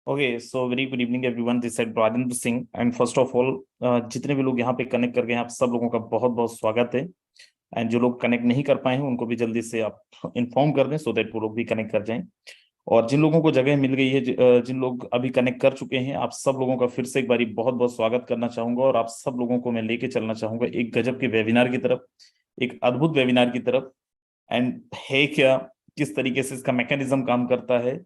Okay, so very good evening everyone, this side Rajendra Singh. And first of all, जितने भी लोग यहाँ पे कनेक्ट कर गए हैं, आप सब लोगों का बहुत बहुत स्वागत है। एंड जो लोग कनेक्ट नहीं कर पाए हैं उनको भी जल्दी से आप इन्फॉर्म कर दें, सो दैट वो लोग भी कनेक्ट कर जाएं। और जिन लोगों को जगह मिल गई है, जिन लोग अभी कनेक्ट कर चुके हैं, आप सब लोगों का फिर से एक बारी बहुत बहुत स्वागत करना चाहूंगा। और आप सब लोगों को मैं लेके चलना चाहूंगा एक गजब के वेबिनार की तरफ, एक अद्भुत वेबिनार की तरफ। एंड है क्या, किस तरीके से इसका मैकेनिज्म काम करता है,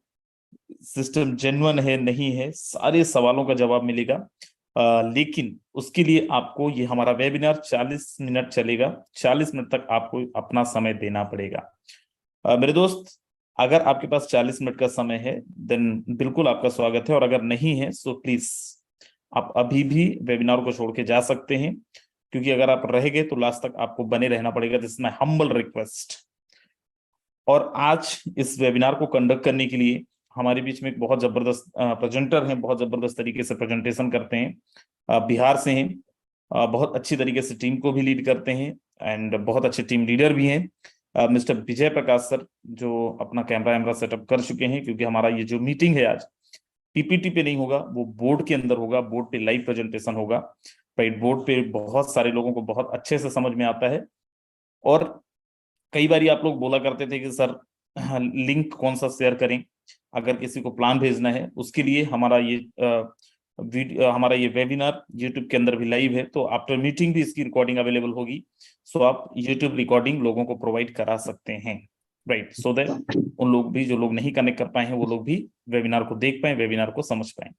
सिस्टम जेन्युइन है नहीं है, सारे सवालों का जवाब मिलेगा। लेकिन उसके लिए आपको, ये हमारा वेबिनार 40 मिनट चलेगा, 40 मिनट तक आपको अपना समय देना पड़ेगा। मेरे दोस्त, अगर आपके पास 40 मिनट का समय है देन बिल्कुल आपका स्वागत है, और अगर नहीं है सो प्लीज आप अभी भी वेबिनार को छोड़ के जा सकते हैं, क्योंकि अगर आप रह गए तो लास्ट तक आपको बने रहना पड़ेगा। This is my humble request. और आज इस वेबिनार को कंडक्ट करने के लिए हमारे बीच में एक बहुत जबरदस्त प्रेजेंटर हैं, बहुत जबरदस्त तरीके से प्रेजेंटेशन करते हैं, बिहार से हैं, बहुत अच्छी तरीके से टीम को भी लीड करते हैं, एंड बहुत अच्छे टीम लीडर भी हैं, मिस्टर विजय प्रकाश सर, जो अपना कैमरा वैमरा सेटअप कर चुके हैं। क्योंकि हमारा ये जो मीटिंग है आज पीपीटी पे नहीं होगा, वो बोर्ड के अंदर होगा, बोर्ड पे लाइव प्रेजेंटेशन होगा। राइट, बोर्ड पे बहुत सारे लोगों को बहुत अच्छे से समझ में आता है। और कई बार आप लोग बोला करते थे कि सर लिंक कौन सा शेयर करें अगर किसी को प्लान भेजना है। उसके लिए हमारा ये वेबिनार यूट्यूब के अंदर भी लाइव है, तो आफ्टर मीटिंग भी इसकी रिकॉर्डिंग अवेलेबल होगी। सो आप यूट्यूब रिकॉर्डिंग लोगों को प्रोवाइड करा सकते हैं, राइट, सो दैट उन लोग भी, जो लोग नहीं कनेक्ट कर पाए हैं, वो लोग भी वेबिनार को देख पाए, वेबिनार को समझ पाए।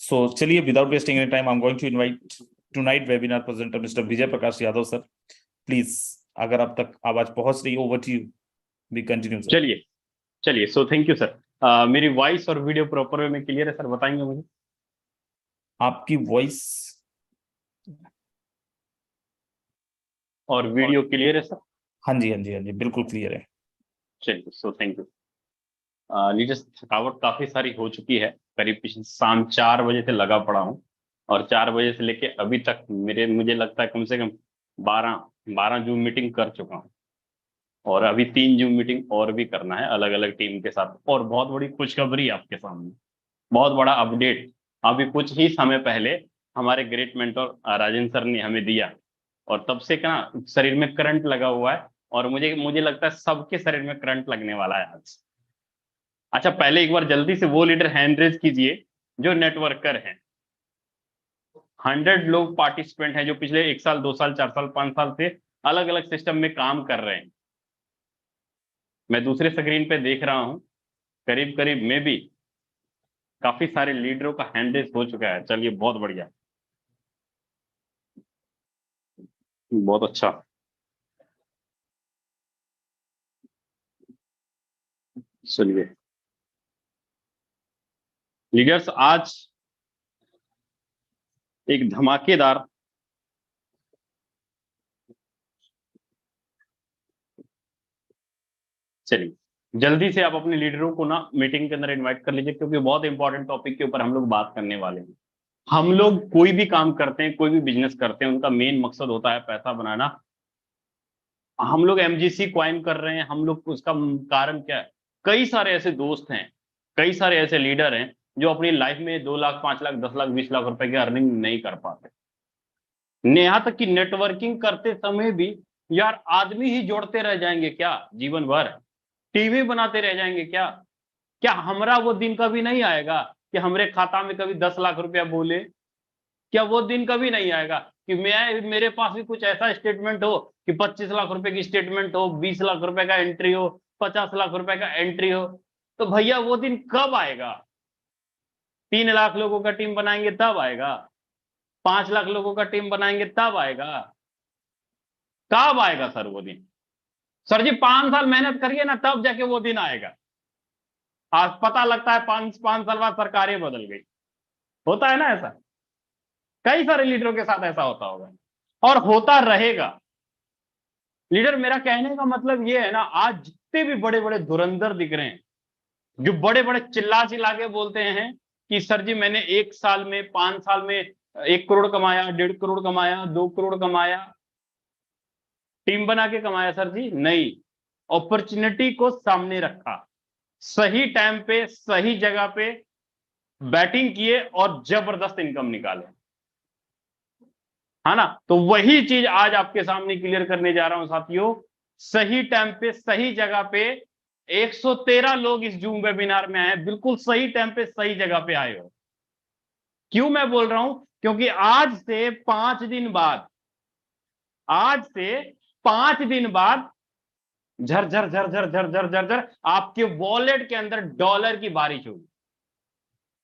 सो चलिए, without wasting any time, I am going to invite tonight webinar presenter mister Vijay Prakash Yadav sir. Please, अगर आप तक आवाज पहुंच रही है, over to you, we continue sir. चलिए चलिए, सो थैंक यू सर। मेरी वॉइस और वीडियो प्रॉपर वे में क्लियर है सर? बताएंगे मुझे। आपकी वॉइस और वीडियो क्लियर है सर? हाँ जी, हाँ जी, हाँ जी, बिल्कुल क्लियर है। चलिए, सो थैंक यू। लीडर्स, थकावट काफी सारी हो चुकी है। करीब शाम 4 बजे से लगा पड़ा हूँ, और 4 बजे से लेके अभी तक मुझे लगता है कम से कम 12 जूम मीटिंग कर चुका हूँ। और अभी 3 जूम मीटिंग और भी करना है अलग अलग टीम के साथ। और बहुत बड़ी खुशखबरी आपके सामने, बहुत बड़ा अपडेट अभी कुछ ही समय पहले हमारे ग्रेट मेंटर राजेंद्र सर ने हमें दिया। और तब से क्या ना, शरीर में करंट लगा हुआ है, और मुझे मुझे लगता है सबके शरीर में करंट लगने वाला है आज। अच्छा, पहले एक बार जल्दी से वो लीडर हैंड रेज कीजिए जो नेटवर्कर हैं। 100 लोग पार्टिसिपेंट हैं जो पिछले 1 साल, 2 साल, 4 साल, 5 साल से अलग अलग सिस्टम में काम कर रहे हैं। मैं दूसरे स्क्रीन पे देख रहा हूं, करीब करीब में भी काफी सारे लीडरों का हैंड रेज हो चुका है। चलिए, बहुत बढ़िया, बहुत अच्छा। चलिए लीडर्स, आज एक धमाकेदार चलिए जल्दी से आप अपने लीडरों को ना मीटिंग के अंदर इनवाइट कर लीजिए, क्योंकि बहुत इंपॉर्टेंट टॉपिक के ऊपर हम लोग बात करने वाले हैं। हम लोग कोई भी काम करते हैं, कोई भी बिजनेस करते हैं, उनका मेन मकसद होता है पैसा बनाना। हम लोग एमजीसी क्वाइम कर रहे हैं, हम लोग उसका कारण क्या है? कई सारे ऐसे दोस्त हैं, कई सारे ऐसे लीडर हैं जो अपनी लाइफ में 2 लाख, 5 लाख, 10 लाख, 20 लाख रुपए की अर्निंग नहीं कर पाते। यहाँ तक कि नेटवर्किंग करते समय भी यार आदमी ही जोड़ते रह जाएंगे क्या जीवन भर? टीवी बनाते रह जाएंगे क्या? क्या हमारा वो दिन कभी नहीं आएगा कि हमारे खाता में कभी 10 लाख रुपया बोले? क्या वो दिन कभी नहीं आएगा कि मेरे पास भी कुछ ऐसा स्टेटमेंट हो कि 25 लाख रुपए की स्टेटमेंट हो, 20 लाख रुपए का एंट्री हो, 50 लाख रुपए का एंट्री हो? तो भैया वो दिन कब आएगा? 3 लाख लोगों का टीम बनाएंगे तब आएगा, 5 लाख लोगों का टीम बनाएंगे तब आएगा। कब आएगा सर वो दिन? सर जी 5 साल मेहनत करिए ना, तब जाके वो दिन आएगा। आज पता लगता है 5 5 साल बाद सरकारें बदल गई। होता है ना ऐसा? कई सारे लीडरों के साथ ऐसा होता होगा और होता रहेगा। लीडर, मेरा कहने का मतलब ये है ना, आज जितने भी बड़े बड़े धुरंधर दिख रहे हैं, जो बड़े बड़े चिल्ला चिल्ला के बोलते हैं कि सर जी मैंने 1 साल में, 5 साल में 1 करोड़ कमाया, 1.5 करोड़ कमाया, 2 करोड़ कमाया, टीम बना के कमाया। सर जी नहीं, अपॉर्चुनिटी को सामने रखा, सही टाइम पे, सही जगह पे बैटिंग किए और जबरदस्त इनकम निकाले, है ना। तो वही चीज आज आपके सामने क्लियर करने जा रहा हूं साथियों। सही टाइम पे सही जगह पे 113 लोग इस जूम वेबिनार में आए, बिल्कुल सही टाइम पे सही जगह पे आए हो। क्यों मैं बोल रहा हूं? क्योंकि आज से 5 दिन बाद, आज से 5 दिन बाद झरझर झरझर झरझर झरझर आपके वॉलेट के अंदर डॉलर की बारिश होगी।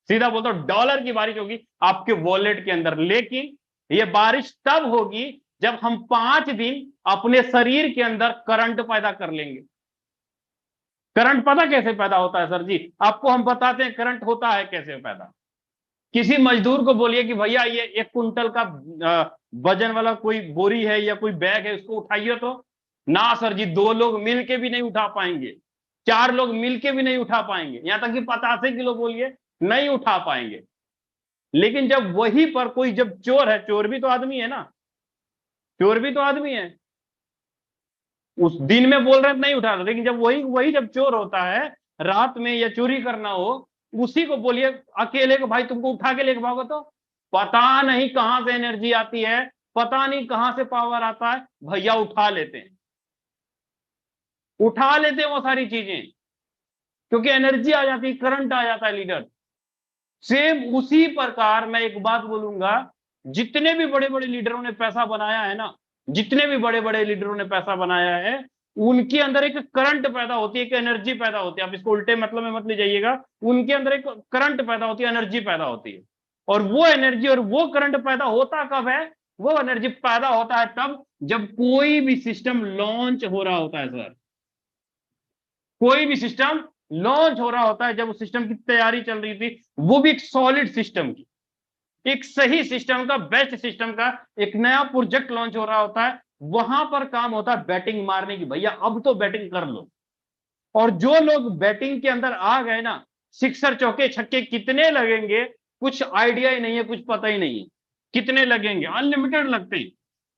सीधा बोलता हूं, डॉलर की बारिश होगी आपके वॉलेट के अंदर। लेकिन यह बारिश तब होगी जब हम 5 दिन अपने शरीर के अंदर करंट पैदा कर लेंगे। करंट पता कैसे पैदा होता है सर जी? आपको हम बताते हैं करंट होता है कैसे पैदा। किसी मजदूर को बोलिए कि भैया ये 1 कुंटल का वजन वाला कोई बोरी है या कोई बैग है, उसको उठाइए, तो ना सर जी, 2 लोग मिलके भी नहीं उठा पाएंगे, 4 लोग मिलके भी नहीं उठा पाएंगे, यहां तक कि 85 किलो बोलिए नहीं उठा पाएंगे। लेकिन जब वहीं पर कोई, जब चोर है, चोर भी तो आदमी है ना, चोर भी तो आदमी है, उस दिन में बोल रहे हैं नहीं उठा रहे, लेकिन जब वही वही जब चोर होता है रात में या चोरी करना हो, उसी को बोलिए अकेले को, भाई तुमको उठा के लेके भागो, तो पता नहीं कहां से एनर्जी आती है, पता नहीं कहां से पावर आता है, भैया उठा लेते हैं, उठा लेते हैं वो सारी चीजें, क्योंकि एनर्जी आ जाती है, करंट आ जाता है लीडर। सेम उसी प्रकार मैं एक बात बोलूंगा, जितने भी बड़े बड़े लीडरों ने पैसा बनाया है ना, जितने भी बड़े बड़े लीडरों ने पैसा बनाया है, उनके अंदर एक करंट पैदा होती है, एक एनर्जी पैदा होती है। आप इसको उल्टे मतलब में मत ले जाइएगा, उनके अंदर एक करंट पैदा होती है, एनर्जी पैदा होती है। और वो एनर्जी और वो करंट पैदा होता कब है? वो एनर्जी पैदा होता है तब जब कोई भी सिस्टम लॉन्च हो रहा होता है सर। कोई भी सिस्टम लॉन्च हो रहा होता है, जब उस सिस्टम की तैयारी चल रही थी, वो भी एक सॉलिड सिस्टम की, एक सही सिस्टम का, बेस्ट सिस्टम का एक नया प्रोजेक्ट लॉन्च हो रहा होता है, वहां पर काम होता है बैटिंग मारने की, भैया अब तो बैटिंग कर लो। और जो लोग बैटिंग के अंदर आ गए ना, सिक्सर चौके छक्के कितने लगेंगे कुछ आइडिया ही नहीं है, कुछ पता ही नहीं है कितने लगेंगे, अनलिमिटेड लगते हैं,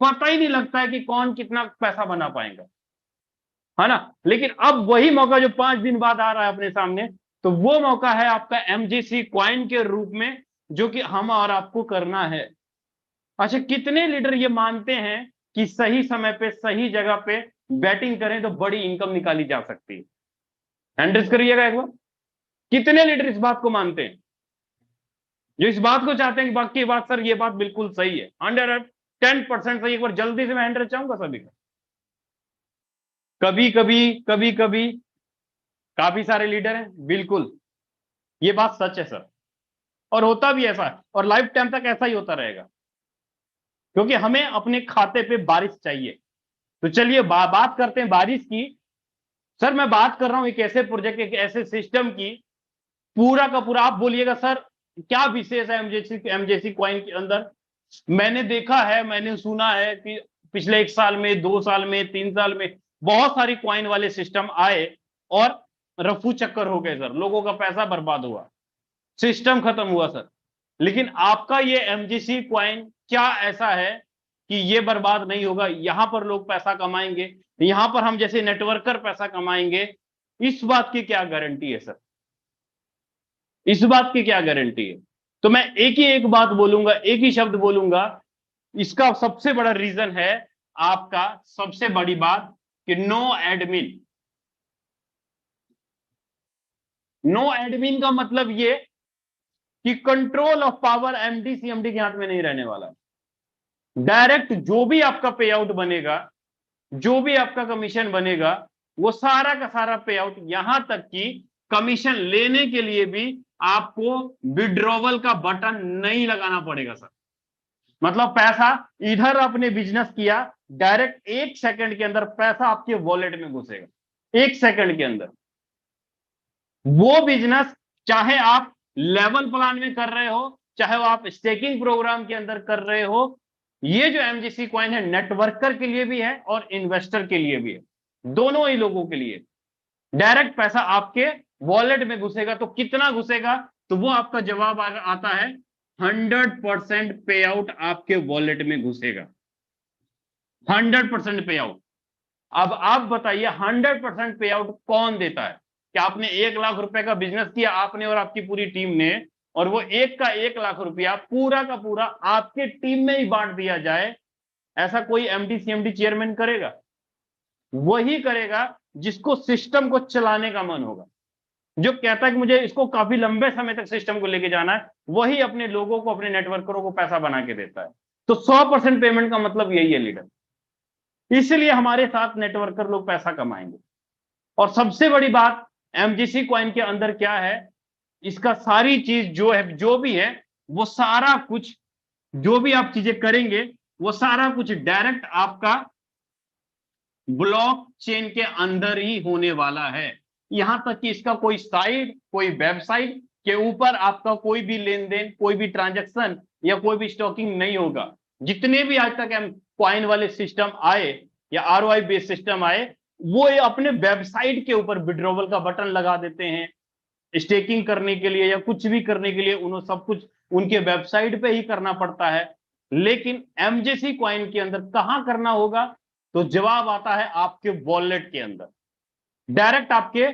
पता ही नहीं लगता है कि कौन कितना पैसा बना पाएगा, है ना। लेकिन अब वही मौका जो 5 दिन बाद आ रहा है अपने सामने, तो वो मौका है आपका एमजीसी क्वाइन के रूप में, जो कि हम और आपको करना है। अच्छा, कितने लीडर ये मानते हैं कि सही समय पे सही जगह पे बैटिंग करें तो बड़ी इनकम निकाली जा सकती है? हैंड रेज करिएगा एक बार। कितने लीडर इस बात को मानते हैं, जो इस बात को चाहते हैं कि बाकी बात सर ये बात बिल्कुल सही है, 110% सही? एक बार जल्दी से मैं हैंड रेज चाहूंगा सभी का। कभी कभी, कभी कभी काफी सारे लीडर हैं, बिल्कुल ये बात सच है सर, और होता भी ऐसा है, और लाइफ टाइम तक ऐसा ही होता रहेगा, क्योंकि हमें अपने खाते पे बारिश चाहिए। तो चलिए बात करते हैं बारिश की। सर मैं बात कर रहा हूं एक ऐसे प्रोजेक्ट, एक ऐसे सिस्टम की, पूरा का पूरा, आप बोलिएगा सर क्या विशेष है एमजेसी क्वाइन के अंदर? मैंने देखा है, मैंने सुना है कि पिछले 1 साल में, 2 साल में, 3 साल में बहुत सारी क्वाइन वाले सिस्टम आए और रफू चक्कर हो गए सर, लोगों का पैसा बर्बाद हुआ, सिस्टम खत्म हुआ सर। लेकिन आपका ये एमजीसी क्वाइन क्या ऐसा है कि ये बर्बाद नहीं होगा? यहां पर लोग पैसा कमाएंगे, यहां पर हम जैसे नेटवर्कर पैसा कमाएंगे, इस बात की क्या गारंटी है सर? इस बात की क्या गारंटी है? तो मैं एक बात बोलूंगा, एक ही शब्द बोलूंगा, इसका सबसे बड़ा रीजन है आपका, सबसे बड़ी बात कि नो एडमिन। नो एडमिन का मतलब ये कि control of power MD CMD के हाथ में नहीं रहने वाला। डायरेक्ट जो भी आपका पे आउट बनेगा, जो भी आपका कमीशन बनेगा, वो सारा का सारा पे आउट, यहां तक कि कमीशन लेने के लिए भी आपको विड्रॉवल का बटन नहीं लगाना पड़ेगा सर। मतलब पैसा इधर आपने बिजनेस किया, डायरेक्ट 1 सेकंड के अंदर पैसा आपके वॉलेट में घुसेगा, 1 सेकंड के अंदर। वो बिजनेस चाहे आप लेवल प्लान में कर रहे हो, चाहे वो आप स्टेकिंग प्रोग्राम के अंदर कर रहे हो, ये जो एमजीसी क्वाइन है नेटवर्कर के लिए भी है और इन्वेस्टर के लिए भी है, दोनों ही लोगों के लिए। डायरेक्ट पैसा आपके वॉलेट में घुसेगा, तो कितना घुसेगा? तो वो आपका जवाब आता है 100% पे आउट आपके वॉलेट में घुसेगा, 100% पे आउट। अब आप बताइए 100% पे आउट कौन देता है? क्या आपने 1 लाख रुपए का बिजनेस किया, आपने और आपकी पूरी टीम ने, और वो 1 लाख पूरा का पूरा आपके टीम में ही बांट दिया जाए, ऐसा कोई एमडी सीएमडी चेयरमैन करेगा? वही करेगा जिसको सिस्टम को चलाने का मन होगा, जो कहता है कि मुझे इसको काफी लंबे समय तक सिस्टम को लेके जाना है, वही अपने लोगों को, अपने नेटवर्करों को पैसा बना के देता है। तो 100% पेमेंट का मतलब यही है लीडर, इसलिए हमारे साथ नेटवर्कर लोग पैसा कमाएंगे। और सबसे बड़ी बात एमजीसी कॉइन के अंदर क्या है, इसका सारी चीज जो है, जो भी है, वो सारा कुछ, जो भी आप चीजें करेंगे वो सारा कुछ डायरेक्ट आपका ब्लॉकचेन के अंदर ही होने वाला है। यहां तक कि इसका कोई साइट, कोई वेबसाइट के ऊपर आपका कोई भी लेन देन, कोई भी ट्रांजैक्शन या कोई भी स्टॉकिंग नहीं होगा। जितने भी आज तक कॉइन वाले सिस्टम आए या आरओआई बेस्ड सिस्टम आए, वो अपने वेबसाइट के ऊपर विड्रॉवल का बटन लगा देते हैं। स्टेकिंग करने के लिए या कुछ भी करने के लिए उन्हें सब कुछ उनके वेबसाइट पे ही करना पड़ता है। लेकिन एमजेसी कॉइन के अंदर कहां करना होगा? तो जवाब आता है आपके वॉलेट के अंदर, डायरेक्ट आपके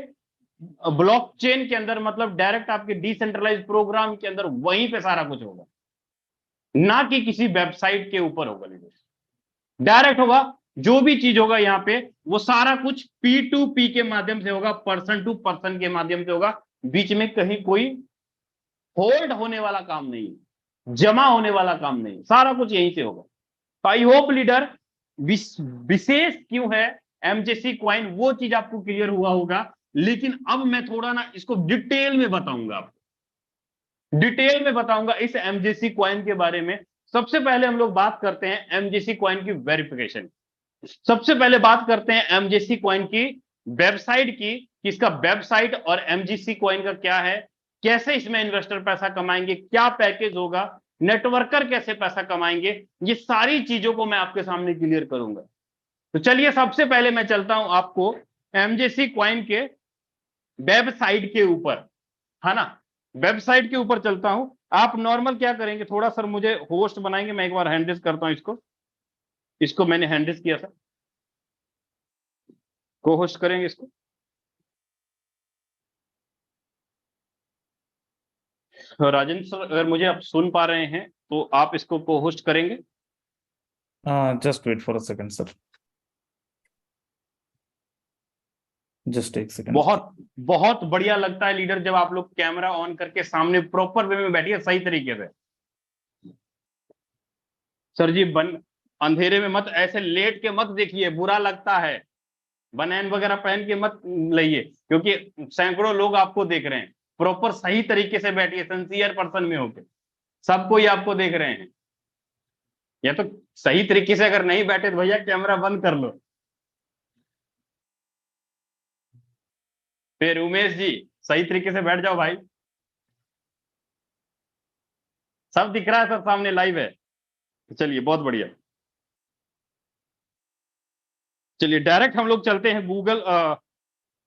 ब्लॉकचेन के अंदर, मतलब डायरेक्ट आपके डिसेंट्रलाइज्ड प्रोग्राम के अंदर, वहीं पे सारा कुछ होगा, ना कि किसी वेबसाइट के ऊपर होगा। डायरेक्ट होगा, जो भी चीज होगा यहाँ पे वो सारा कुछ P2P के माध्यम से होगा, पर्सन टू पर्सन के माध्यम से होगा। बीच में कहीं कोई होल्ड होने वाला काम नहीं, जमा होने वाला काम नहीं, सारा कुछ यहीं से होगा। तो आई होप लीडर विशेष क्यों है एमजेसी कॉइन, वो चीज आपको क्लियर हुआ होगा। लेकिन अब मैं थोड़ा ना इसको डिटेल में बताऊंगा, आपको डिटेल में बताऊंगा इस एमजेसी कॉइन के बारे में। सबसे पहले हम लोग बात करते हैं एमजेसी कॉइन की वेरिफिकेशन। सबसे पहले बात करते हैं एमजेसी कॉइन की वेबसाइट की, कि इसका वेबसाइट और एमजेसी कॉइन का क्या है, कैसे इसमें इन्वेस्टर पैसा कमाएंगे, क्या पैकेज होगा, नेटवर्कर कैसे पैसा कमाएंगे, ये सारी चीजों को मैं आपके सामने क्लियर करूंगा। तो चलिए सबसे पहले मैं चलता हूं आपको एमजेसी कॉइन के वेबसाइट के ऊपर, है ना, वेबसाइट के ऊपर चलता हूं। आप नॉर्मल क्या करेंगे, थोड़ा सर मुझे होस्ट बनाएंगे, मैं एक बार हैंडल्स करता हूं इसको मैंने हैंडल्स किया सर, को होस्ट करेंगे इसको। राजेंद्र सर, अगर मुझे आप सुन पा रहे हैं तो आप इसको को होस्ट करेंगे। Just wait for a second sir, just एक सेकंड। बहुत बहुत बढ़िया लगता है लीडर जब आप लोग कैमरा ऑन करके सामने प्रॉपर वे में बैठिए, सही तरीके से। सर जी अंधेरे में मत ऐसे लेट के मत देखिए, बुरा लगता है। बनैन वगैरह पहन के मत लाइए, क्योंकि सैकड़ों लोग आपको देख रहे हैं। प्रॉपर सही तरीके से बैठिए, सिंसियर पर्सन में होकर, सब कोई आपको देख रहे हैं। या तो सही तरीके से अगर नहीं बैठे तो भैया कैमरा बंद कर लो। फिर उमेश जी सही तरीके से बैठ जाओ भाई, सब दिख रहा है सर, सामने लाइव है। चलिए बहुत बढ़िया, चलिए डायरेक्ट हम लोग चलते हैं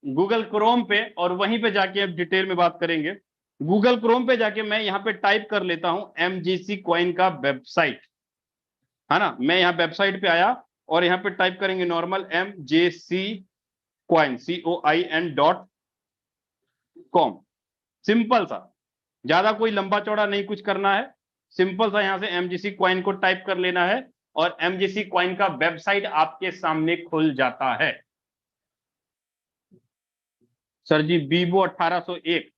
गूगल क्रोम पे, और वहीं पे जाके अब डिटेल में बात करेंगे। गूगल क्रोम पे जाके मैं यहाँ पे टाइप कर लेता हूं एमजेसी कॉइन का वेबसाइट, है ना। मैं यहाँ वेबसाइट पे आया और यहाँ पे टाइप करेंगे normal MJC coin COIN.com। Simple सा, ज्यादा कोई लंबा चौड़ा नहीं कुछ करना है, सिंपल सा यहाँ से एमजेसी कॉइन को टाइप कर लेना है और एमजेसी कॉइन का वेबसाइट आपके सामने खुल जाता है। सर जी Vivo 1801,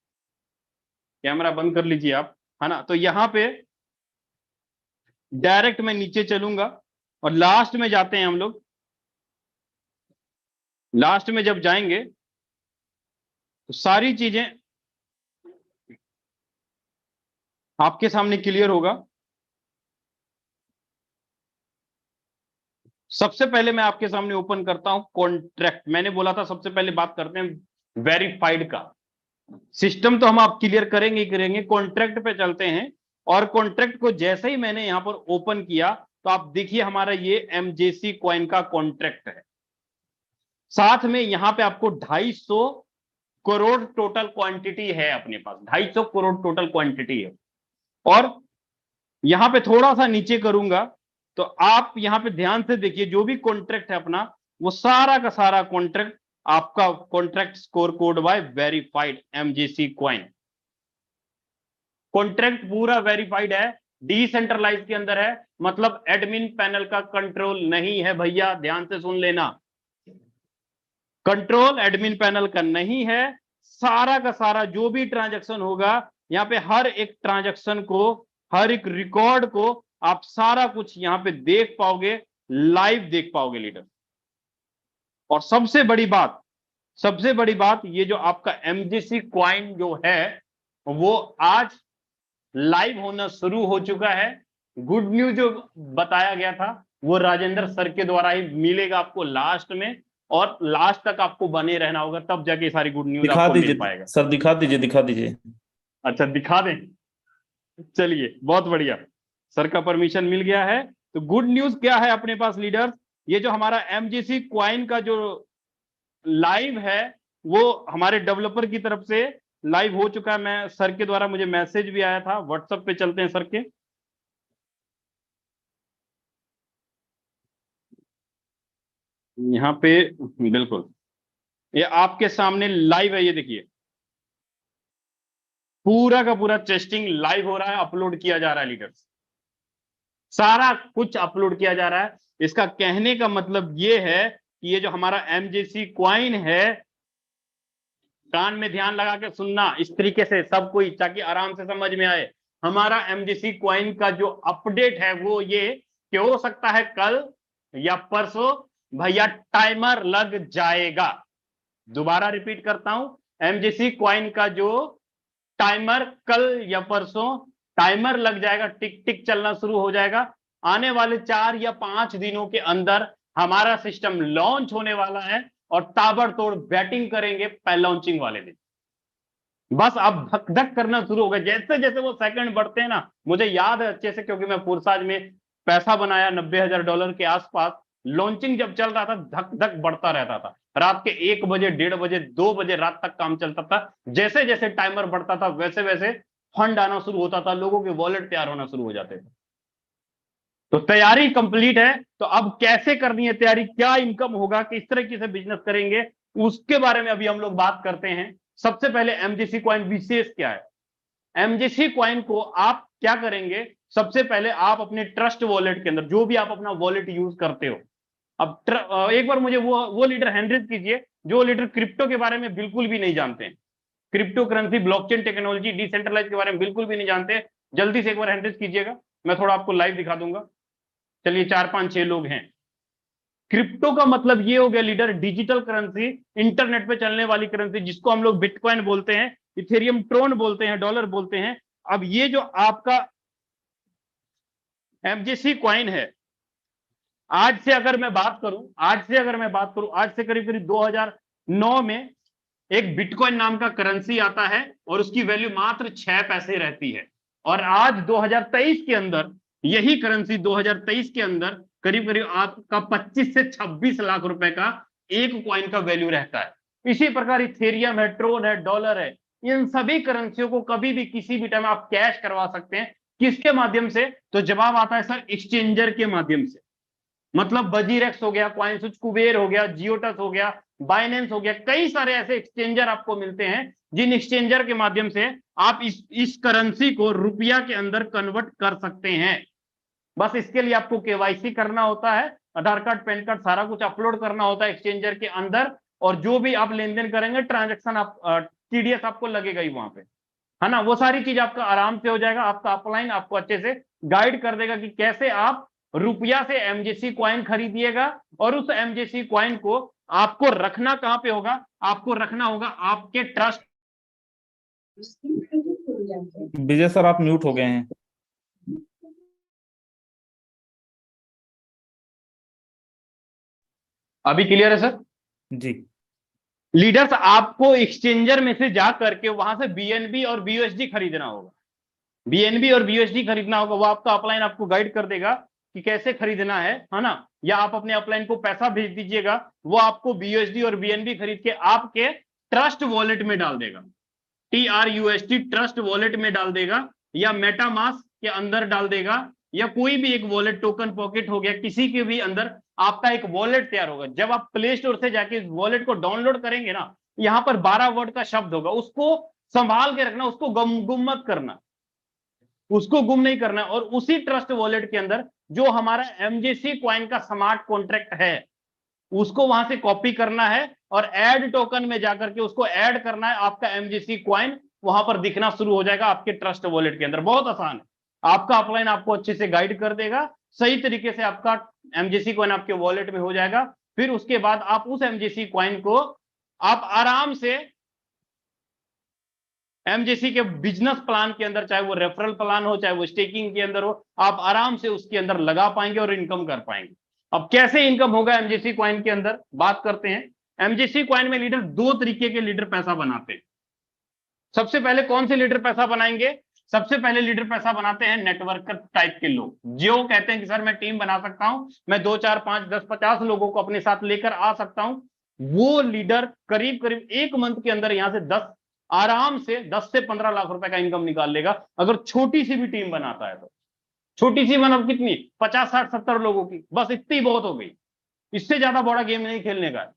कैमरा बंद कर लीजिए आप, है ना। तो यहां पे डायरेक्ट मैं नीचे चलूंगा और लास्ट में जाते हैं हम लोग। लास्ट में जब जाएंगे तो सारी चीजें आपके सामने क्लियर होगा। सबसे पहले मैं आपके सामने ओपन करता हूं कॉन्ट्रैक्ट। मैंने बोला था सबसे पहले बात करते हैं वेरीफाइड का। सिस्टम तो हम आप क्लियर करेंगे ही करेंगे, कॉन्ट्रैक्ट पे चलते हैं। और कॉन्ट्रैक्ट को जैसे ही मैंने यहां पर ओपन किया तो आप देखिए हमारा ये एमजेसी कॉइन का कॉन्ट्रैक्ट है। साथ में यहां पे आपको 250 करोड़ टोटल क्वांटिटी है अपने पास, 250 करोड़ टोटल क्वांटिटी है। और यहां पे थोड़ा सा नीचे करूंगा तो आप यहां पे ध्यान से देखिए, जो भी कॉन्ट्रैक्ट है अपना, वो सारा का सारा कॉन्ट्रैक्ट आपका contract score code by verified MJC coin. Contract पूरा वेरीफाइड है, डिसेंट्रलाइज के अंदर है, मतलब एडमिन पैनल का कंट्रोल नहीं है भैया, ध्यान से सुन लेना, कंट्रोल एडमिन पैनल का नहीं है। सारा का सारा जो भी ट्रांजैक्शन होगा यहाँ पे, हर एक ट्रांजैक्शन को, हर एक रिकॉर्ड को आप सारा कुछ यहाँ पे देख पाओगे, लाइव देख पाओगे लीडर। और सबसे बड़ी बात ये जो आपका एमजीसी क्वाइन जो है वो आज लाइव होना शुरू हो चुका है। गुड न्यूज जो बताया गया था वो राजेंद्र सर के द्वारा ही मिलेगा आपको लास्ट में, और लास्ट तक आपको बने रहना होगा, तब जाके सारी गुड न्यूज आपको मिल पाएगा। सर दिखा दीजिए। अच्छा दिखा दें, चलिए बहुत बढ़िया, सर का परमिशन मिल गया है। तो गुड न्यूज क्या है अपने पास लीडर्स, ये जो हमारा एमजीसी क्वाइन का जो लाइव है वो हमारे डेवलपर की तरफ से लाइव हो चुका है। मैं सर के द्वारा, मुझे मैसेज भी आया था व्हाट्सएप पे, चलते हैं सर के। यहाँ पे बिल्कुल ये आपके सामने लाइव है, ये देखिए पूरा का पूरा टेस्टिंग लाइव हो रहा है, अपलोड किया जा रहा है लीडर्स, सारा कुछ अपलोड किया जा रहा है। इसका कहने का मतलब ये है कि ये जो हमारा एमजीसी क्वाइन है, कान में ध्यान लगा के सुनना इस तरीके से सब कोई, ताकि आराम से समझ में आए। हमारा एमजीसी क्वाइन का जो अपडेट है वो ये कि हो सकता है कल या परसों भैया टाइमर लग जाएगा। दोबारा रिपीट करता हूं, एमजीसी क्वाइन का जो टाइमर कल या परसों टाइमर लग जाएगा, टिक टिक चलना शुरू हो जाएगा। आने वाले 4 या 5 दिनों के अंदर हमारा सिस्टम लॉन्च होने वाला है और ताबड़तोड़ बैटिंग करेंगे पहले लॉन्चिंग वाले दिन। बस अब धक धक करना शुरू होगा, जैसे जैसे वो सेकंड बढ़ते हैं ना, मुझे याद है अच्छे से क्योंकि मैं पुरसाज में पैसा बनाया $90,000 के आसपास। लॉन्चिंग जब चल रहा था धक धक बढ़ता रहता था, रात के 1 बजे 1:30 बजे 2 बजे रात तक काम चलता था। जैसे जैसे टाइमर बढ़ता था वैसे वैसे फंड आना शुरू होता था, लोगों के वॉलेट तैयार होना शुरू हो जाते थे। तो तैयारी कंप्लीट है, तो अब कैसे करनी है तैयारी, क्या इनकम होगा, किस तरीके से बिजनेस करेंगे, उसके बारे में अभी हम लोग बात करते हैं। सबसे पहले एमजीसी क्वाइन विशेष क्या है। एमजीसी क्वाइन को आप क्या करेंगे, सबसे पहले आप अपने ट्रस्ट वॉलेट के अंदर, जो भी आप अपना वॉलेट यूज करते हो, अब एक बार मुझे वो लीडर हैंडरेज कीजिए जो लीडर क्रिप्टो के बारे में बिल्कुल भी नहीं जानते हैं, crypto currency, blockchain technology, decentralize के बारे में बिल्कुल भी नहीं जानते, जल्दी से एक बार हैंडरेज कीजिएगा, मैं थोड़ा आपको लाइव दिखा दूंगा। चलिए 4 5 6 लोग हैं। क्रिप्टो का मतलब ये हो गया लीडर, डिजिटल करेंसी, इंटरनेट पे चलने वाली करेंसी, जिसको हम लोग बिटकॉइन बोलते हैं, इथेरियम ट्रोन बोलते हैं, डॉलर बोलते हैं। अब ये जो आपका एमजीसी क्वाइन है, आज से अगर मैं बात करूं, आज से करीब करीब 2009 में एक बिटकॉइन नाम का करेंसी आता है और उसकी वैल्यू मात्र 6 पैसे रहती है। और आज 2023 के अंदर यही करेंसी 2023 के अंदर करीब करीब आपका 25 से 26 लाख रुपए का एक क्वाइन का वैल्यू रहता है। इसी प्रकार इथेरियम है, ट्रोन है, डॉलर है, इन सभी करेंसियों को कभी भी किसी भी टाइम आप कैश करवा सकते हैं। किसके माध्यम से, तो जवाब आता है सर एक्सचेंजर के माध्यम से। मतलब बजीरेक्स हो गया, कॉइनस्विच, कुबेर हो गया, जियोटस हो गया, बाइनेंस हो गया, कई सारे ऐसे एक्सचेंजर आपको मिलते हैं जिन एक्सचेंजर के माध्यम से आप इस करेंसी को रुपया के अंदर कन्वर्ट कर सकते हैं। बस इसके लिए आपको केवाईसी करना होता है, आधार कार्ड, पैन कार्ड, सारा कुछ अपलोड करना होता है एक्सचेंजर के अंदर, और जो भी आप लेन देन करेंगे ट्रांजेक्शन आप टीडीएस आपको लगेगा ही वहां पे, है ना, वो सारी चीज आपका आराम से हो जाएगा। आपका अपलाइन आपको अच्छे से गाइड कर देगा कि कैसे आप रुपया से एमजीसी क्वाइन खरीदिएगा, और उस एमजीसी क्वाइन को आपको रखना कहां पे होगा, आपको रखना होगा आपके ट्रस्ट। विजय सर आप म्यूट हो गए हैं। अभी क्लियर है सर? जी। लीडर्स आपको एक्सचेंजर में से जा करके वहां से बीएनबी और बीयूएसडी खरीदना होगा, बीएनबी और बीयूएसडी खरीदना होगा। वो आपका अपलाइन आपको गाइड कर देगा कि कैसे खरीदना है ना, या आप अपने अपलाइन को पैसा भेज दीजिएगा, वो आपको बीयूएसडी और बीएनबी खरीद के आपके ट्रस्ट वॉलेट में डाल देगा, TRUST ट्रस्ट वॉलेट में डाल देगा, या मेटामास्क के अंदर डाल देगा, या कोई भी एक वॉलेट, टोकन पॉकेट हो गया, किसी के भी अंदर आपका एक वॉलेट तैयार होगा। जब आप प्ले स्टोर से जाके इस वॉलेट को डाउनलोड करेंगे ना, यहाँ पर 12 वर्ड का शब्द होगा, उसको संभाल के रखना, उसको गुम मत करना। उसको गुम नहीं करना है। और उसी ट्रस्ट वॉलेट के अंदर जो हमारा एमजेसी कॉइन का स्मार्ट कॉन्ट्रैक्ट है उसको वहां से कॉपी करना है और ऐड टोकन में जाकर के उसको ऐड करना है। आपका एमजेसी कॉइन वहां पर दिखना शुरू हो जाएगा आपके ट्रस्ट वॉलेट के अंदर। बहुत आसान है, आपका अपलाइन आपको अच्छे से गाइड कर देगा, सही तरीके से आपका एमजेसी कॉइन आपके वॉलेट में हो जाएगा। फिर उसके बाद आप उस एमजेसी कॉइन को आप आराम से एमजेसी के बिजनेस प्लान के अंदर, चाहे वो रेफरल प्लान हो चाहे वो स्टेकिंग के अंदर हो, आप आराम से उसके अंदर लगा पाएंगे और इनकम कर पाएंगे। अब कैसे इनकम होगा एमजेसी कॉइन के अंदर, बात करते हैं। एमजेसी कॉइन में लीडर दो तरीके के लीडर पैसा बनाते हैं। सबसे पहले कौन से लीडर पैसा बनाएंगे? सबसे पहले लीडर पैसा बनाते हैं नेटवर्कर टाइप के लोग, जो कहते हैं कि सर मैं टीम बना सकता हूं, मैं 2 4 5 10 50 लोगों को अपने साथ लेकर आ सकता हूं। वो लीडर करीब करीब 1 मंथ के अंदर यहां से 10 आराम से 10 से 15 लाख रुपए का इनकम निकाल लेगा, अगर छोटी सी भी टीम बनाता है तो। छोटी सी मतलब कितनी? 50 60 70 लोगों की, बस इतनी बहुत हो गई, इससे ज्यादा बड़ा गेम नहीं खेलने का।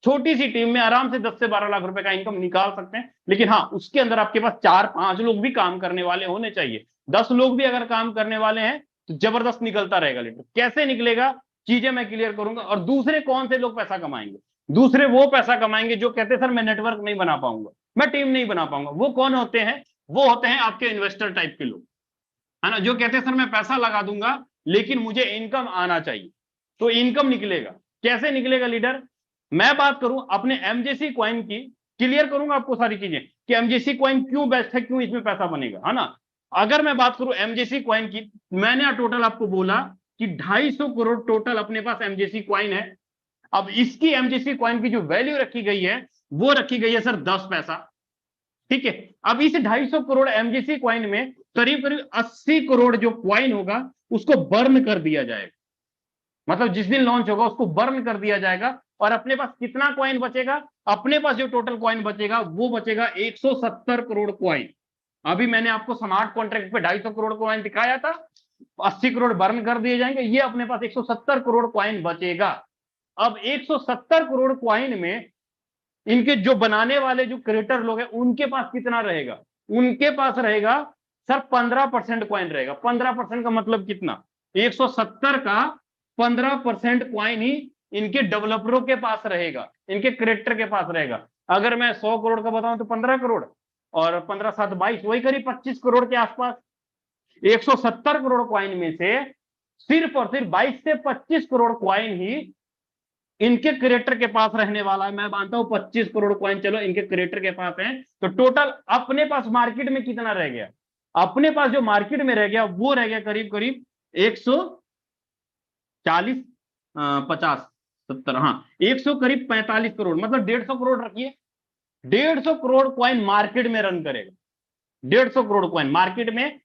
छोटी सी टीम में आराम से 10 से 12 लाख रुपए का इनकम निकाल सकते हैं। लेकिन हाँ, उसके अंदर आपके पास 4 5 लोग भी काम करने वाले होने चाहिए। 10 लोग भी अगर काम करने वाले हैं तो जबरदस्त निकलता रहेगा लीडर। कैसे निकलेगा चीजें मैं क्लियर करूंगा। और दूसरे कौन से लोग पैसा कमाएंगे? दूसरे वो पैसा कमाएंगे जो कहते हैं सर मैं नेटवर्क नहीं बना पाऊंगा, मैं टीम नहीं बना पाऊंगा। वो कौन होते हैं? वो होते हैं आपके इन्वेस्टर टाइप के लोग, है ना, जो कहते हैं सर मैं पैसा लगा दूंगा लेकिन मुझे इनकम आना चाहिए। तो इनकम निकलेगा। कैसे निकलेगा लीडर? मैं बात करूं अपने एमजेसी कॉइन की, क्लियर करूंगा आपको सारी चीजें कि एमजेसी कॉइन क्यों बेस्ट है, क्यों इसमें पैसा बनेगा, है ना। अगर मैं बात करूं एमजेसी कॉइन की, मैंने टोटल आपको बोला कि 250 करोड़ टोटल अपने पास एमजेसी कॉइन है। अब इसकी एमजेसी कॉइन की जो वैल्यू रखी गई है वो रखी गई है सर 10 पैसा, ठीक है। अब इस 250 करोड़ एमजेसी कॉइन में करीब करीब 80 करोड़ जो कॉइन होगा उसको बर्न कर दिया जाएगा, मतलब जिस दिन लॉन्च होगा उसको बर्न कर दिया जाएगा। और अपने पास कितना कॉइन बचेगा? अपने पास जो टोटल कॉइन बचेगा वो बचेगा 170 करोड़ कॉइन। अभी मैंने आपको स्मार्ट कॉन्ट्रैक्ट पे 250 करोड़ कॉइन दिखाया था, 80 करोड़ बर्न कर दिए जाएंगे, ये अपने पास 170 करोड़ कॉइन बचेगा। अब 170 करोड़ कॉइन में इनके जो बनाने वाले जो क्रिएटर लोग हैं उनके पास कितना रहेगा? उनके पास रहेगा सर 15% कॉइन रहेगा। 15% का मतलब कितना? 170 का 15% कॉइन ही इनके डेवलपरों के पास रहेगा, इनके क्रिएटर के पास रहेगा। अगर मैं 100 करोड़ का बताऊं तो 15 करोड़ और 15 7 22, वही करीब 25 करोड़ के आसपास। 170 करोड़ कॉइन में से सिर्फ और सिर्फ 22 से 25 करोड़ कॉइन ही इनके क्रिएटर के पास रहने वाला है। मैं मानता हूं 25 करोड़ कॉइन चलो इनके क्रिएटर के पास है, तो टोटल अपने पास मार्केट में कितना रह गया? अपने पास जो मार्केट में रह गया वो रह गया करीब करीब 140 50 70, हाँ 100 करीब 45 करोड़, मतलब 150 करोड़ रखिए। 150 करोड़ कॉइन मार्केट में रन करेगा। 150 करोड़ कॉइन मार्केट में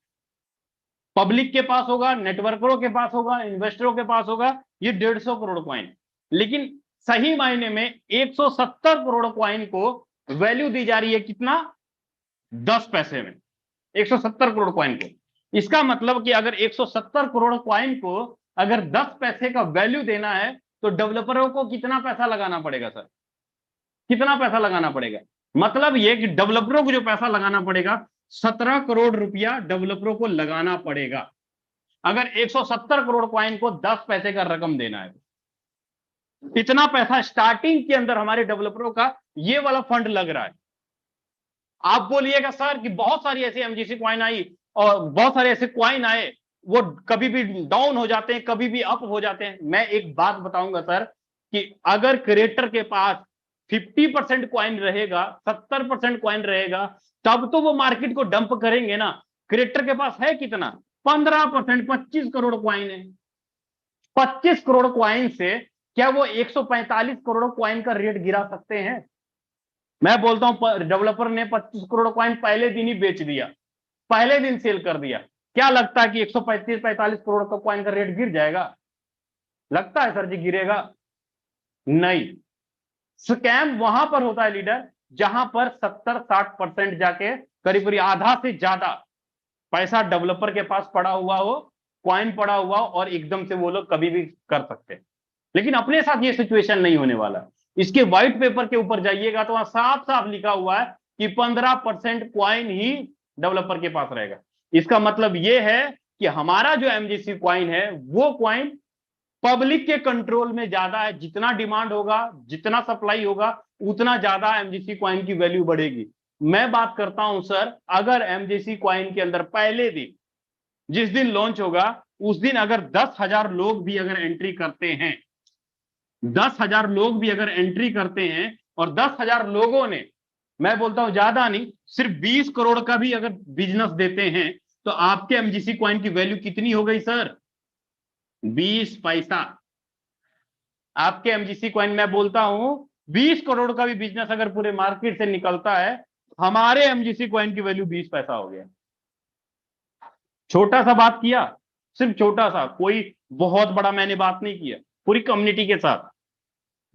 पब्लिक के पास होगा, नेटवर्करों के पास होगा, इन्वेस्टरों के पास होगा, ये 150 करोड़ कॉइन। लेकिन सही मायने में 170 करोड़ कॉइन को वैल्यू दी जा रही है कितना? 10 पैसे में 170 करोड़ कॉइन को। इसका मतलब कि अगर 170 करोड़ कॉइन को अगर 10 पैसे का वैल्यू देना है तो डेवलपरों को कितना पैसा लगाना पड़ेगा सर? कितना पैसा लगाना पड़ेगा? मतलब ये कि डेवलपरों को जो पैसा लगाना पड़ेगा 17 करोड़ रुपया डेवलपरों को लगाना पड़ेगा अगर 170 करोड़ कॉइन को 10 पैसे का रकम देना है। इतना पैसा स्टार्टिंग के अंदर हमारे डेवलपरों का ये वाला फंड लग रहा है। आप बोलिएगा सर कि बहुत सारी ऐसी एमजीसी कॉइन आई और बहुत सारे ऐसे कॉइन आए, वो कभी भी डाउन हो जाते हैं, कभी भी अप हो जाते हैं। मैं एक बात बताऊंगा सर कि अगर क्रिएटर के पास 50% कॉइन रहेगा, 70% कॉइन रहेगा, तब तो वो मार्केट को डंप करेंगे ना। क्रिएटर के पास है कितना? 15%, 25 करोड़ कॉइन है। 25 करोड़ कॉइन से क्या वो 145 करोड़ कॉइन का रेट गिरा सकते हैं? मैं बोलता हूं डेवलपर ने 25 करोड़ कॉइन पहले दिन ही बेच दिया, पहले दिन सेल कर दिया। क्या लगता है कि 135-45 करोड़ का कॉइन का रेट गिर जाएगा? लगता है सर जी गिरेगा? नहीं। स्कैम वहां पर होता है लीडर जहां पर 70-60% जाके करीब करीब आधा से ज्यादा पैसा डेवलपर के पास पड़ा हुआ हो, कॉइन पड़ा हुआ हो और एकदम से वो लोग कभी भी कर सकते हैं। लेकिन अपने साथ ये सिचुएशन नहीं होने वाला। इसके व्हाइट पेपर के ऊपर जाइएगा तो वहां साफ साफ लिखा हुआ है कि 15% कॉइन ही डेवलपर के पास रहेगा। इसका मतलब ये है कि हमारा जो एमजीसी क्वाइन है वो क्वाइन पब्लिक के कंट्रोल में ज्यादा है। जितना डिमांड होगा, जितना सप्लाई होगा, उतना ज्यादा एमजीसी क्वाइन की वैल्यू बढ़ेगी। मैं बात करता हूं सर, अगर एमजीसी क्वाइन के अंदर पहले दिन, जिस दिन लॉन्च होगा उस दिन अगर 10,000 लोग भी अगर एंट्री करते हैं, 10,000 लोग भी अगर एंट्री करते हैं और 10,000 लोगों ने, मैं बोलता हूं ज्यादा नहीं, सिर्फ 20 करोड़ का भी अगर बिजनेस देते हैं, तो आपके एमजीसी क्वाइन की वैल्यू कितनी हो गई सर? 20 पैसा। आपके एमजीसी क्वाइन, मैं बोलता हूं 20 करोड़ का भी बिजनेस अगर पूरे मार्केट से निकलता है, हमारे एमजीसी क्वाइन की वैल्यू 20 पैसा हो गया। छोटा सा बात किया, सिर्फ छोटा सा, कोई बहुत बड़ा मैंने बात नहीं किया, पूरी कम्युनिटी के साथ।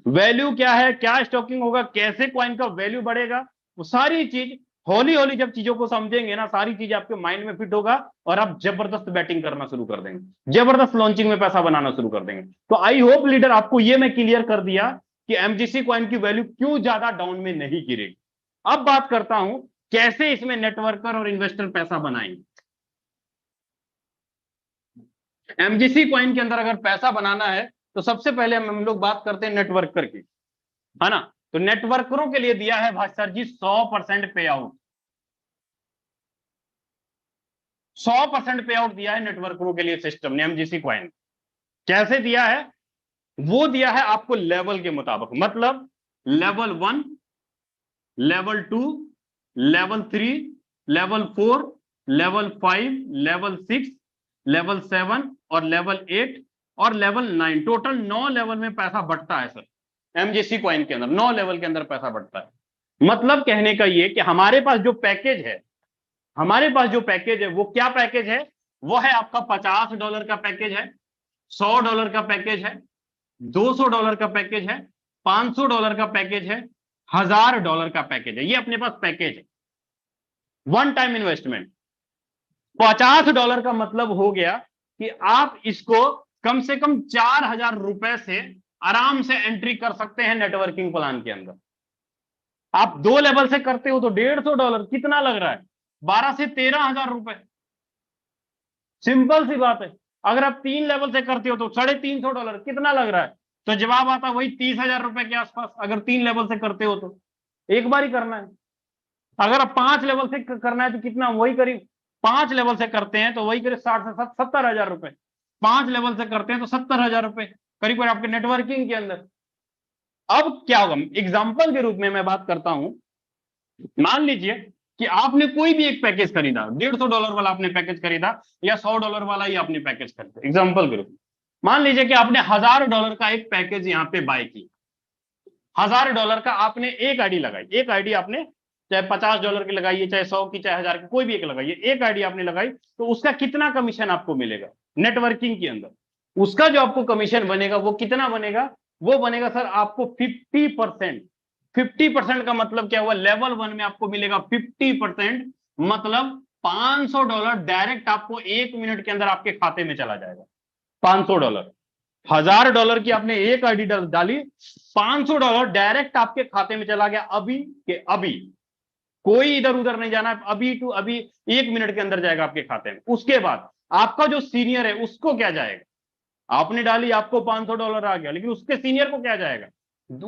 वैल्यू क्या है, क्या स्टॉकिंग होगा, कैसे क्वाइन का वैल्यू बढ़ेगा, वो सारी चीज हौली हौली जब चीजों को समझेंगे ना, सारी चीज आपके माइंड में फिट होगा और आप जबरदस्त बैटिंग करना शुरू कर देंगे, जबरदस्त लॉन्चिंग में पैसा बनाना शुरू कर देंगे। तो आई होप लीडर आपको ये मैं क्लियर कर दिया कि एमजीसी क्वाइन की वैल्यू क्यों ज्यादा डाउन में नहीं गिरेगी। अब बात करता हूं कैसे इसमें नेटवर्कर और इन्वेस्टर पैसा बनाएंगे। एमजीसी क्वाइन के अंदर अगर पैसा बनाना है तो सबसे पहले हम लोग बात करते हैं नेटवर्कर की, है ना। तो नेटवर्करों के लिए दिया है भाई सर जी 100% पे आउट, 100% पे आउट दिया है नेटवर्करों के लिए सिस्टम ने एमजीसी क्वाइन। कैसे दिया है? वो दिया है आपको लेवल के मुताबिक, मतलब level 1, level 2, level 3, level 4, level 5, level 6, level 7 और लेवल 8 और लेवल 9, टोटल 9 लेवल में पैसा बढ़ता है सर एमजीसी क्वाइन के अंदर। 9 लेवल के अंदर पैसा बढ़ता है। मतलब कहने का ये कि हमारे पास जो पैकेज है, हमारे पास जो पैकेज है वो क्या पैकेज है? वो है आपका $50 का पैकेज है, $100 का पैकेज है, $200 का पैकेज है, $500 का पैकेज है, $1,000 का पैकेज है। ये अपने पास पैकेज है, वन टाइम इन्वेस्टमेंट। $50 का मतलब हो गया कि आप इसको कम से कम 4,000 रुपए से आराम से एंट्री कर सकते हैं नेटवर्किंग प्लान के अंदर। आप 2 लेवल से करते हो तो $150, कितना लग रहा है? 12 से 13,000 रुपए। सिंपल सी बात है। अगर आप 3 लेवल से करते हो तो $350, कितना लग रहा है? तो जवाब आता है वही 30,000 रुपए के आसपास। अगर 3 लेवल से करते हो तो एक बार ही करना है। अगर आप 5 लेवल से करना है तो कितना, वही करीब 5 लेवल से करते हैं तो वही करीब 60 से 70,000 रुपए। 5 लेवल से करते हैं तो 70,000 रुपए करीब आपके नेटवर्किंग के अंदर। अब क्या होगा, एग्जाम्पल के रूप में मैं बात करता हूं। मान लीजिए कि आपने कोई भी एक पैकेज खरीदा, $150 वाला आपने पैकेज खरीदा या $100 वाला ही आपने पैकेज खरीदा। एग्जाम्पल के रूप में मान लीजिए कि आपने $1,000 का एक पैकेज यहां पे बाय किया। $1,000 का आपने एक आईडी लगाई, एक आईडी आपने चाहे $50 की लगाइए, चाहे 100 की, चाहे 1,000 की, कोई भी एक लगाइए, एक आईडी आपने लगाई, तो उसका कितना कमीशन आपको मिलेगा नेटवर्किंग के अंदर? उसका जो आपको कमीशन बनेगा वो कितना बनेगा? वो बनेगा सर आपको 50%। 50% का मतलब क्या हुआ? लेवल 1 में आपको मिलेगा 50%, मतलब $500 डायरेक्ट आपको 1 मिनट के अंदर आपके खाते में चला जाएगा। $500, $1,000 की आपने एक आईडी डाली, $500 डायरेक्ट आपके खाते में चला गया अभी के अभी। कोई इधर उधर नहीं जाना, अभी टू अभी 1 मिनट के अंदर जाएगा आपके खाते में। उसके बाद आपका जो सीनियर है उसको क्या जाएगा? आपने डाली, आपको $500 आ गया, लेकिन उसके सीनियर को क्या जाएगा?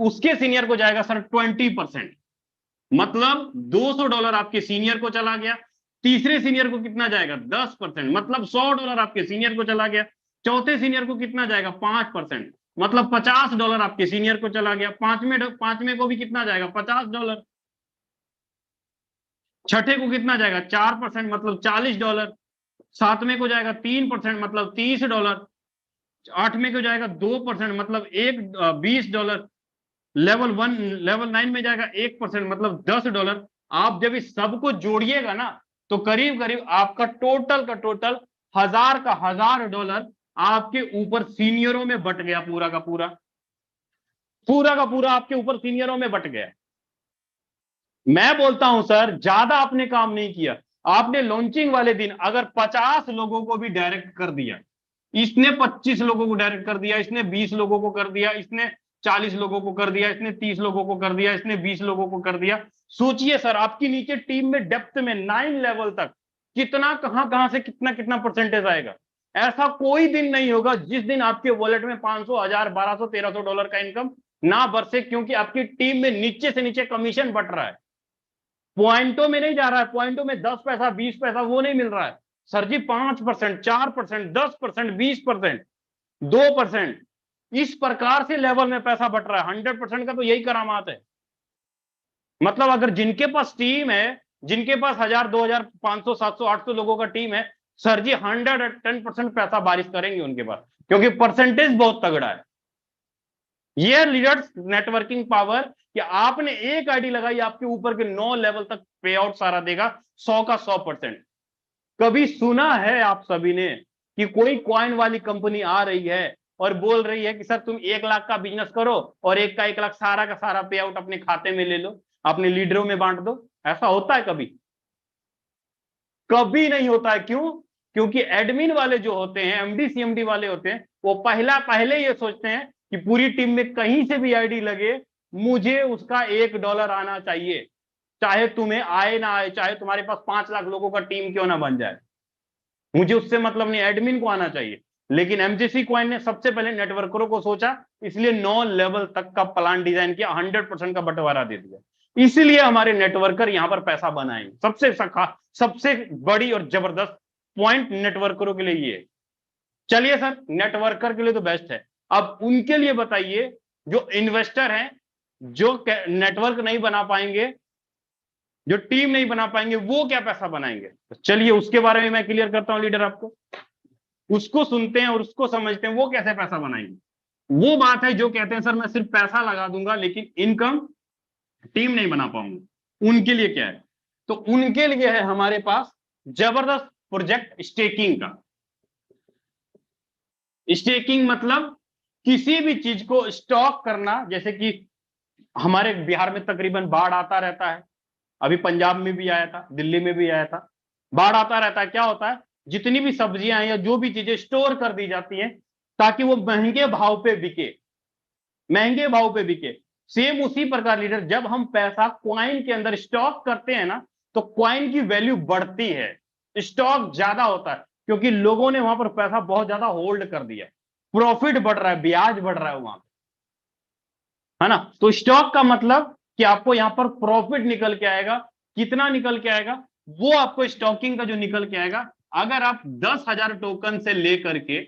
उसके सीनियर को जाएगा सर 20%, मतलब $200 आपके सीनियर को चला गया। तीसरे सीनियर को कितना जाएगा? 10%, मतलब $100 आपके सीनियर को चला गया। चौथे सीनियर को कितना जाएगा? 5%, मतलब $50 आपके सीनियर को चला गया। पांचवें को भी कितना जाएगा? $50। छठे को कितना जाएगा? 4%, मतलब $40। सातवें को जाएगा 3%, मतलब $30। आठवें को जाएगा 2%, मतलब $20। लेवल 9 में जाएगा 1%, मतलब $10। आप जब इस सबको जोड़िएगा ना तो करीब करीब आपका टोटल का टोटल $1,000 आपके ऊपर सीनियरों में बट गया। पूरा का पूरा आपके ऊपर सीनियरों में बट गया। मैं बोलता हूं सर, ज्यादा आपने काम नहीं किया। आपने लॉन्चिंग वाले दिन अगर 50 लोगों को भी डायरेक्ट कर दिया, इसने 25 लोगों को डायरेक्ट कर दिया, इसने 20 लोगों को कर दिया, इसने 40 लोगों को कर दिया, इसने 30 लोगों को कर दिया, इसने 20 लोगों को कर दिया। सोचिए सर, आपकी नीचे टीम में डेप्थ में 9 लेवल तक कितना कहां से कितना कितना परसेंटेज आएगा। ऐसा कोई दिन नहीं होगा जिस दिन आपके वॉलेट में 500, 1000, 1200, 1300 डॉलर का इनकम ना बरसे, क्योंकि आपकी टीम में नीचे से नीचे कमीशन बट रहा है, पॉइंटों में नहीं जा रहा है, पॉइंटों में 10 पैसा 20 पैसा वो नहीं मिल रहा है। सर जी 5%, 4%, 10%, 20%, 2%, इस प्रकार से लेवल में पैसा बट रहा है। 100% का तो यही करामात है। मतलब अगर जिनके पास टीम है, जिनके पास 1000, 2000, 500, 700, 800 लोगों का टीम है, सर जी 110% पैसा बारिश करेंगे उनके पास, क्योंकि परसेंटेज बहुत तगड़ा है। ये लीडर्स नेटवर्किंग पावर कि आपने एक आईडी लगाई, आपके ऊपर के 9 लेवल तक पे आउट सारा देगा 100 का 100%। कभी सुना है आप सभी ने कि कोई कॉइन वाली कंपनी आ रही है और बोल रही है कि सर तुम 1 लाख का बिजनेस करो और 1 का 1 लाख सारा का सारा पे आउट अपने खाते में ले लो, अपने लीडरों में बांट दो? ऐसा होता है कभी? कभी नहीं होता है। क्यों? क्योंकि एडमिन वाले जो होते हैं, एमडी सीएमडी वाले होते हैं, वो पहले ये सोचते हैं कि पूरी टीम में कहीं से भी आईडी लगे, मुझे उसका $1 आना चाहिए, चाहे तुम्हें आए ना आए, चाहे तुम्हारे पास 5 लाख लोगों का टीम क्यों ना बन जाए, मुझे उससे मतलब नहीं, एडमिन को आना चाहिए। लेकिन एमजेसी कॉइन ने सबसे पहले नेटवर्करों को सोचा, इसलिए 9 लेवल तक का प्लान डिजाइन किया, 100% का बंटवारा दे दिया। इसलिए हमारे नेटवर्कर यहां पर पैसा बनाएंगे। सबसे बड़ी और जबरदस्त पॉइंट नेटवर्करों के लिए ये। चलिए सर, नेटवर्कर के लिए तो बेस्ट है, अब उनके लिए बताइए जो इन्वेस्टर हैं, जो नेटवर्क नहीं बना पाएंगे, जो टीम नहीं बना पाएंगे, वो क्या पैसा बनाएंगे? तो चलिए उसके बारे में मैं क्लियर करता हूं लीडर आपको। उसको सुनते हैं और उसको समझते हैं, वो कैसे पैसा बनाएंगे। वो बात है जो कहते हैं सर मैं सिर्फ पैसा लगा दूंगा लेकिन इनकम टीम नहीं बना पाऊंगा। उनके लिए क्या है? तो उनके लिए है हमारे पास जबरदस्त प्रोजेक्ट स्टेकिंग का। स्टेकिंग मतलब किसी भी चीज को स्टॉक करना। जैसे कि हमारे बिहार में तकरीबन बाढ़ आता रहता है, अभी पंजाब में भी आया था, दिल्ली में भी आया था, बाढ़ आता रहता है। क्या होता है, जितनी भी सब्जियां या जो भी चीजें स्टोर कर दी जाती हैं ताकि वो महंगे भाव पे बिके, महंगे भाव पे बिके। सेम उसी प्रकार लीडर, जब हम पैसा क्वाइन के अंदर स्टॉक करते हैं ना, तो क्वाइन की वैल्यू बढ़ती है, स्टॉक ज्यादा होता है, क्योंकि लोगों ने वहां पर पैसा बहुत ज्यादा होल्ड कर दिया, प्रॉफिट बढ़ रहा है, ब्याज बढ़ रहा है वहां पर, है ना। तो स्टॉक का मतलब कि आपको यहां पर प्रॉफिट निकल के आएगा। कितना निकल के आएगा? वो आपको स्टॉकिंग का जो निकल के आएगा, अगर आप 10,000 टोकन से लेकर के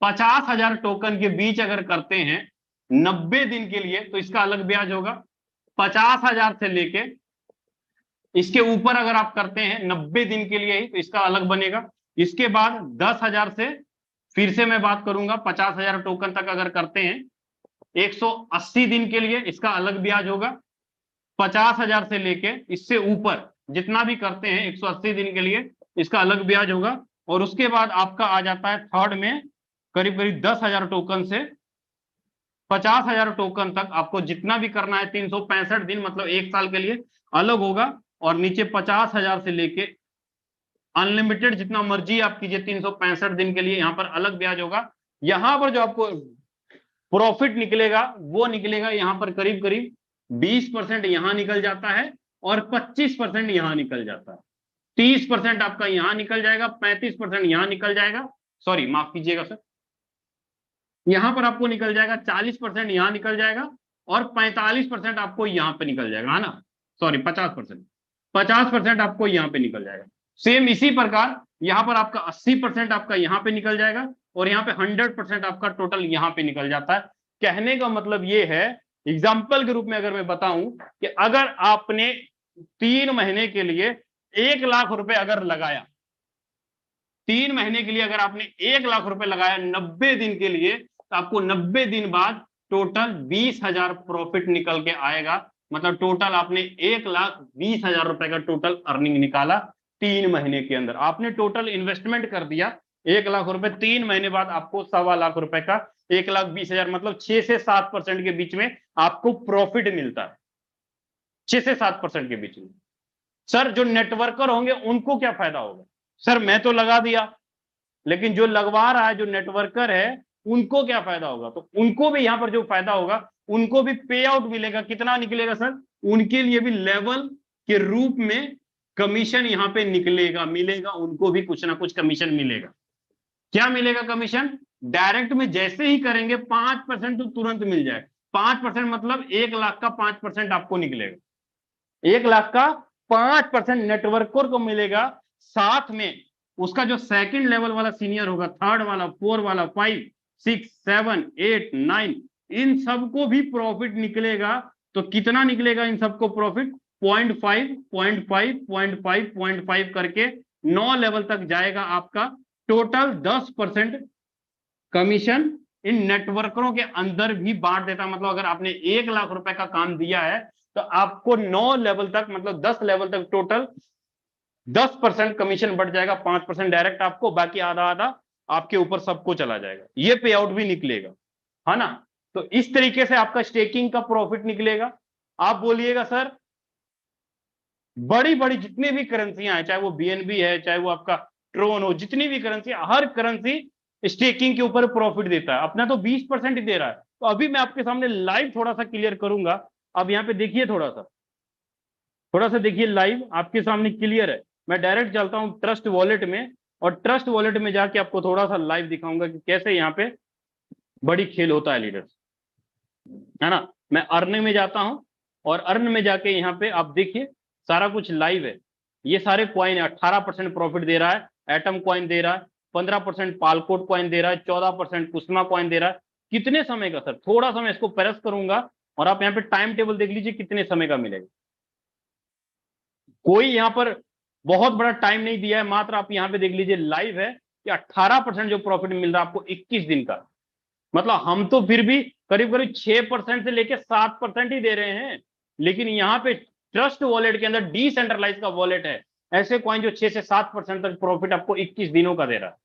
50,000 टोकन के बीच अगर करते हैं 90 दिन के लिए, तो इसका अलग ब्याज होगा। 50,000 से लेके इसके ऊपर अगर आप करते हैं 90 दिन के लिए ही, तो इसका अलग बनेगा। इसके बाद 10,000 से, फिर से मैं बात करूंगा, 50,000 टोकन तक अगर करते हैं 180 दिन के लिए, इसका अलग ब्याज होगा। 50,000 से लेके इससे ऊपर जितना भी करते हैं 180 दिन के लिए, इसका अलग ब्याज होगा। और उसके बाद आपका आ जाता है थर्ड में करीब करीब 10,000 टोकन से 50,000 टोकन तक, आपको जितना भी करना है 365 दिन मतलब 1 साल के लिए अलग होगा। और नीचे 50,000 से लेके अनलिमिटेड जितना मर्जी आप कीजिए 365 दिन के लिए, यहां पर अलग ब्याज होगा। यहां पर जो आपको प्रॉफिट निकलेगा वो निकलेगा यहां पर करीब करीब 20% यहां निकल जाता है और 25% यहां निकल जाता है। 30% आपका यहां निकल जाएगा, 35% यहां निकल जाएगा, सॉरी माफ कीजिएगा सर, यहां पर आपको निकल जाएगा, 40% यहां निकल जाएगा और 45% आपको यहां पे निकल जाएगा, है ना, सॉरी 50% आपको यहां पे निकल जाएगा। सेम इसी प्रकार यहां पर आपका 80% आपका यहां पे निकल जाएगा और यहां पे 100% आपका टोटल यहां पे निकल जाता है। कहने का मतलब ये है, एग्जाम्पल के रूप में अगर मैं बताऊं कि अगर आपने 3 महीने के लिए 1 लाख रुपए अगर लगाया, 3 महीने के लिए अगर आपने 1 लाख रुपए लगाया 90 दिन के लिए, तो आपको 90 दिन बाद टोटल 20,000 प्रॉफिट निकल के आएगा। मतलब टोटल आपने 1,20,000 रुपए का टोटल अर्निंग निकाला 3 महीने के अंदर। आपने टोटल इन्वेस्टमेंट कर दिया 1 लाख रुपए, 3 महीने बाद आपको 1.25 लाख रुपए का 1,20,000 मतलब 6 से 7% के बीच में आपको प्रॉफिट मिलता है, 6 से 7% के बीच में। सर जो नेटवर्कर होंगे उनको क्या फायदा होगा? सर मैं तो लगा दिया, लेकिन जो लगवा रहा है, जो नेटवर्कर है, उनको क्या फायदा होगा? तो उनको भी यहां पर जो फायदा होगा, उनको भी पे आउट मिलेगा। कितना निकलेगा सर? उनके लिए भी लेवल के रूप में कमीशन यहाँ पे निकलेगा, मिलेगा, उनको भी कुछ ना कुछ कमीशन मिलेगा। क्या मिलेगा कमीशन? डायरेक्ट में जैसे ही करेंगे 5% तो तुरंत मिल जाए। 5% मतलब 1 लाख का 5% आपको निकलेगा, 1 लाख का 5% नेटवर्कर को मिलेगा। साथ में उसका जो सेकंड लेवल वाला सीनियर होगा, थर्ड वाला, 4 वाला, 5, 6, 7, 8, 9, इन सबको भी प्रॉफिट निकलेगा। तो कितना निकलेगा इन सबको प्रॉफिट? 0.5, 0.5, 0.5, 0.5 करके 9 लेवल तक जाएगा आपका। टोटल 10% कमीशन इन नेटवर्करों के अंदर भी बांट देता। मतलब अगर आपने 1 लाख रुपए का काम दिया है तो आपको 9 लेवल तक, मतलब 10 लेवल तक टोटल 10% कमीशन बढ़ जाएगा। 5% डायरेक्ट आपको, बाकी आधा आधा आपके ऊपर सबको चला जाएगा। ये पे आउट भी निकलेगा, है ना। तो इस तरीके से आपका स्टेकिंग का प्रॉफिट निकलेगा। आप बोलिएगा सर बड़ी बड़ी जितनी भी करेंसियां हैं, चाहे वो बीएनबी है, चाहे वो आपका ट्रोन हो, जितनी भी करेंसी, हर करेंसी स्टेकिंग के ऊपर प्रॉफिट देता है। अपना तो 20% ही दे रहा है। तो अभी मैं आपके सामने लाइव थोड़ा सा क्लियर करूंगा। अब यहाँ पे देखिए, थोड़ा सा देखिए, लाइव आपके सामने क्लियर है। मैं डायरेक्ट चलता हूं ट्रस्ट वॉलेट में, और ट्रस्ट वॉलेट में जाके आपको थोड़ा सा लाइव दिखाऊंगा कि कैसे यहाँ पे बड़ी खेल होता है लीडर्स, है ना। मैं अर्न में जाता हूं, और अर्न में जाके यहाँ पे आप देखिए सारा कुछ लाइव है। ये सारे क्वाइन 18% प्रॉफिट दे रहा है, एटम क्वाइन दे रहा है, 15% पालकोट क्वाइन दे रहा है, 14% कुसमा क्वाइन दे रहा है। कितने समय का सर? थोड़ा सा मैं इसको प्रेस करूंगा और आप यहाँ पे टाइम टेबल देख लीजिए कितने समय का मिलेगा। कोई यहाँ पर बहुत बड़ा टाइम नहीं दिया है, मात्र आप यहाँ पे देख लीजिए लाइव है कि 18% जो प्रॉफिट मिल रहा है आपको 21 दिन का। मतलब हम तो फिर भी करीब करीब 6% से लेके 7% ही दे रहे हैं, लेकिन यहाँ पे ट्रस्ट वॉलेट के अंदर डिसेंट्रलाइज का वॉलेट है, ऐसे कॉइन जो 6 से 7% तक प्रॉफिट आपको 21 दिनों का दे रहा है।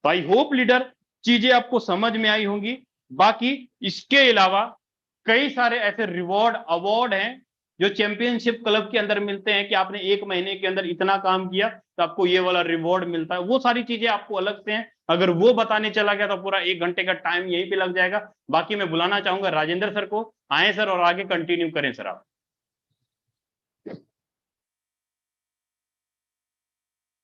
तो आई होप लीडर चीजें आपको समझ में आई होंगी। बाकी इसके अलावा कई सारे ऐसे रिवॉर्ड अवार्ड हैं जो चैंपियनशिप क्लब के अंदर मिलते हैं कि आपने 1 महीने के अंदर इतना काम किया तो आपको ये वाला रिवॉर्ड मिलता है। वो सारी चीजें आपको अलग से हैं, अगर वो बताने चला गया तो पूरा 1 घंटे का टाइम यहीं पे लग जाएगा। बाकी मैं बुलाना चाहूंगा राजेंद्र सर को, आए सर और आगे कंटिन्यू करें सर आप।